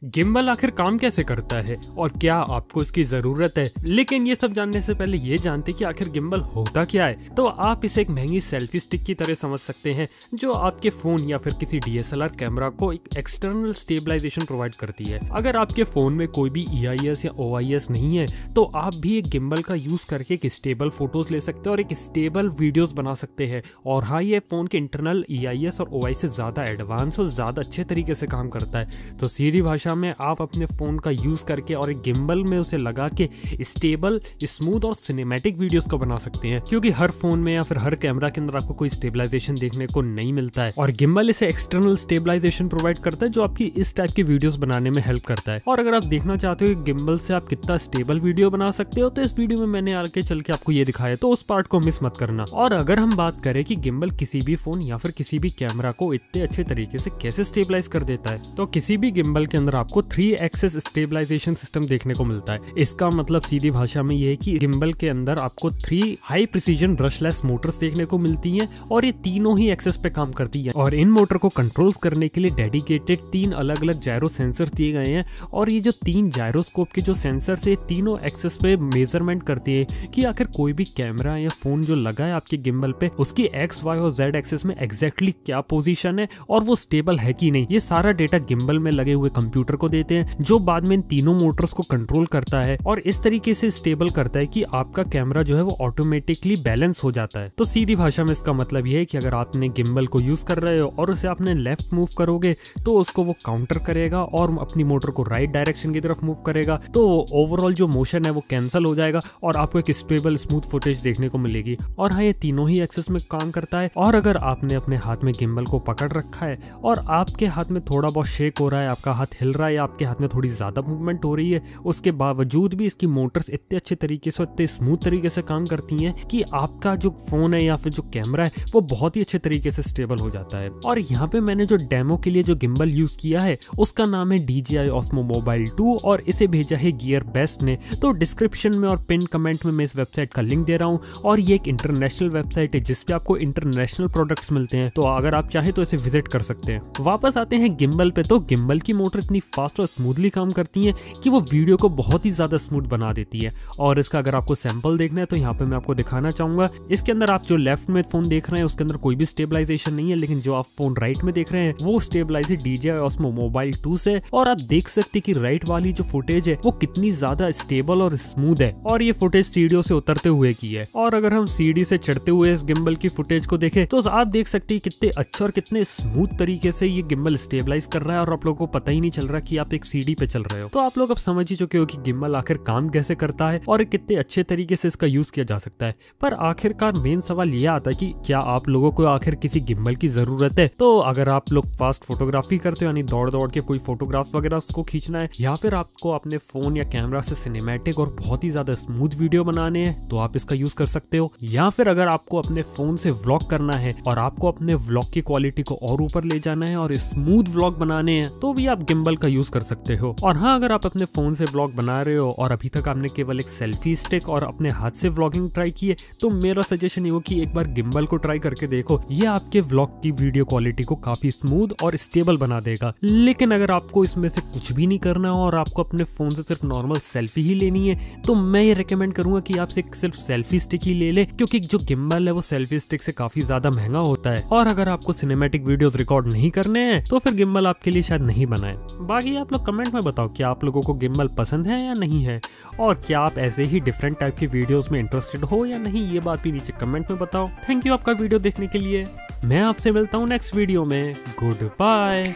Gimbal आखिर काम कैसे करता है और क्या आपको इसकी जरूरत है, लेकिन ये सब जानने से पहले ये जानते कि आखिर गिम्बल होता क्या है। तो आप इसे एक महंगी सेल्फी स्टिक की तरह समझ सकते हैं जो आपके फोन या फिर किसी DSLR कैमरा को एक एक्सटर्नल स्टेबलाइजेशन प्रोवाइड करती है। अगर आपके फोन में कोई भी EIS या OIS नहीं है तो आप भी एक गिम्बल का यूज करके एक स्टेबल फोटोज ले सकते हैं और एक स्टेबल वीडियोस बना सकते हैं। और हाँ, ये फोन के इंटरनल EIS और OIS से ज्यादा एडवांस और ज्यादा अच्छे तरीके से काम करता है। तो सीधी भाषा में आप अपने फोन का यूज करके और एक गिम्बल में उसे लगा के स्टेबल, स्मूथ और सिनेमैटिक वीडियोस को बना सकते हैं, क्योंकि हर फोन में या फिर हर कैमरा के अंदर आपको कोई स्टेबलाइजेशन देखने को नहीं मिलता है। और गिम्बल इसे एक्सटर्नल स्टेबलाइजेशन प्रोवाइड करता है जो आपकी इस टाइप की वीडियोस बनाने में हेल्प करता है। और अगर आप देखना चाहते हो कि गिम्बल से आप कितना स्टेबल वीडियो बना सकते हो तो इस वीडियो में मैंने आगे चल के आपको ये दिखाया, तो उस पार्ट को मिस मत करना। और अगर हम बात करें कि गिम्बल किसी भी फोन या फिर किसी भी कैमरा को इतने अच्छे तरीके से कैसे स्टेबलाइज कर देता है, तो किसी भी गिम्बल के अंदर आपको 3 एक्सिस स्टेबलाइजेशन सिस्टम देखने को मिलता है। इसका मतलब सीधी भाषा में ये है कि गिम्बल के अंदर आपको 3 हाई प्रिसीजन ब्रशलेस मोटर्स देखने को मिलती हैं और ये तीनों ही एक्सेस पे काम करती है। और इन मोटर को कंट्रोल करने के लिए डेडिकेटेड 3 अलग अलग जायरो सेंसर्स दिए गए हैं। और ये जो 3 जायरोस्कोप के जो सेंसर्स है तीनों एक्सेस पे मेजरमेंट करते हैं कि आखिर कोई भी कैमरा या फोन जो लगा है आपके गिम्बल पे उसकी X, Y और Z एक्सेस में एग्जैक्टली क्या पोजीशन है और वो स्टेबल है कि नहीं। ये सारा डेटा गिम्बल में लगे हुए कंप्यूटर को देते हैं जो बाद में इन तीनों मोटर्स को कंट्रोल करता है और इस तरीके से स्टेबल करता है कि आपका कैमरा जो है वो ऑटोमेटिकली बैलेंस हो जाता है। तो सीधी भाषा में इसका मतलब ये है कि अगर आपने गिम्बल को यूज कर रहे हो और उसे आपने लेफ्ट मूव करोगे तो उसको वो काउंटर करेगा और अपनी मोटर को राइट डायरेक्शन की तरफ मूव करेगा, तो ओवरऑल जो मोशन है वो कैंसिल हो जाएगा और आपको एक स्टेबल स्मूथ फुटेज देखने को मिलेगी। और हाँ, ये तीनों ही एक्सेस में काम करता है। और अगर आपने अपने हाथ में गिम्बल को पकड़ रखा है और आपके हाथ में थोड़ा बहुत शेक हो रहा है, आपका हाथ हिल रहा है या आपके हाथ में थोड़ी ज्यादा मूवमेंट हो रही है, उसके बावजूद भी इसकी मोटर्स इतने अच्छे तरीके से, इतने स्मूथ तरीके से काम करती हैं कि आपका जो फोन है या फिर जो कैमरा है वो बहुत ही अच्छे तरीके से स्टेबल हो जाता है। और यहाँ पे मैंने जो डेमो के लिए जो गिम्बल यूज किया है उसका नाम है DJI Osmo Mobile 2 और इसे भेजा है गियर बेस्ट ने। तो डिस्क्रिप्शन में और पिन कमेंट में मैं इस वेबसाइट का लिंक दे रहा हूँ और ये एक इंटरनेशनल वेबसाइट है जिसपे आपको इंटरनेशनल प्रोडक्ट्स मिलते हैं, तो अगर आप चाहें तो इसे विजिट कर सकते हैं। वापस आते हैं गिम्बल पे, तो गिम्बल की मोटर इतनी फास्ट और स्मूथली काम करती है कि वो वीडियो को बहुत ही ज्यादा स्मूथ बना देती है। और इसका अगर आपको सैंपल देखना है तो यहाँ पे मैं आपको दिखाना चाहूंगा। इसके अंदर आप जो लेफ्ट में फोन देख रहे हैं उसके अंदर कोई भी स्टेबलाइजेशन नहीं है, लेकिन जो आप फोन राइट में देख रहे हैं वो स्टेबलाइज है DJI Osmo Mobile 2 से। और आप देख सकते कि राइट वाली जो फुटेज है वो कितनी ज्यादा स्टेबल और स्मूथ है और ये फुटेज सीढ़ियों से उतरते हुए की है। और अगर हम सीढ़ी से चढ़ते हुए इस गिम्बल की फुटेज को देखें तो आप देख सकते हैं कितने अच्छे और कितने स्मूथ तरीके से ये गिम्बल स्टेबलाइज कर रहा है और आप लोगों को पता ही नहीं चल रहा कि आप एक सीढ़ी पे चल रहे हो। तो आप लोग अब समझ ही चुके हो कि गिम्बल आखिर काम कैसे करता है और कितने अच्छे तरीके से इसका यूज किया जा सकता है। पर आखिरकार मेन सवाल यह आता है कि क्या आप लोगों को आखिर किसी गिम्बल की जरूरत है? तो अगर आप लोग फास्ट फोटोग्राफी करते हो, यानी दौड़ दौड़ के कोई फोटोग्राफ वगैरह उसको खींचना है, या फिर आपको अपने फोन या कैमरा से सिनेमैटिक और बहुत ही ज्यादा स्मूथ वीडियो बनाने हैं, तो आप इसका यूज कर सकते हो। या फिर अगर आपको अपने फोन से व्लॉग करना है और आपको अपने व्लॉग की क्वालिटी को और ऊपर ले जाना है और स्मूथ व्लॉग बनाने हैं, तो भी आप गिम्बल का यूज कर सकते हो। और हाँ, अगर आप अपने फोन से व्लॉग बना रहे हो और अभी तक आपने केवल एक सेल्फी स्टिक और अपने हाथ से व्लॉगिंग ट्राई की है, तो मेरा सजेशन ये हो कि एक बार गिम्बल को ट्राई करके देखो। ये आपके व्लॉग की वीडियो क्वालिटी को काफी स्मूथ और स्टेबल बना देगा। लेकिन अगर आपको इसमें से कुछ भी नहीं करना हो और आपको अपने फोन से सिर्फ नॉर्मल सेल्फी ही लेनी है, तो मैं ये रिकमेंड करूंगा कि आप सिर्फ सेल्फी स्टिक ही ले ले, क्योंकि जो गिम्बल है वो सेल्फी स्टिक से काफी ज्यादा महंगा होता है। और अगर आपको सिनेमैटिक वीडियोस रिकॉर्ड नहीं करने हैं तो फिर गिम्बल आपके लिए शायद नहीं बनाए। बाकी आप लोग कमेंट में बताओ कि आप लोगों को गिम्बल पसंद है या नहीं है, और क्या आप ऐसे ही डिफरेंट टाइप की वीडियोस में इंटरेस्टेड हो या नहीं, ये बात भी नीचे कमेंट में बताओ। थैंक यू आपका वीडियो देखने के लिए। मैं आपसे मिलता हूँ नेक्स्ट वीडियो में। Good bye.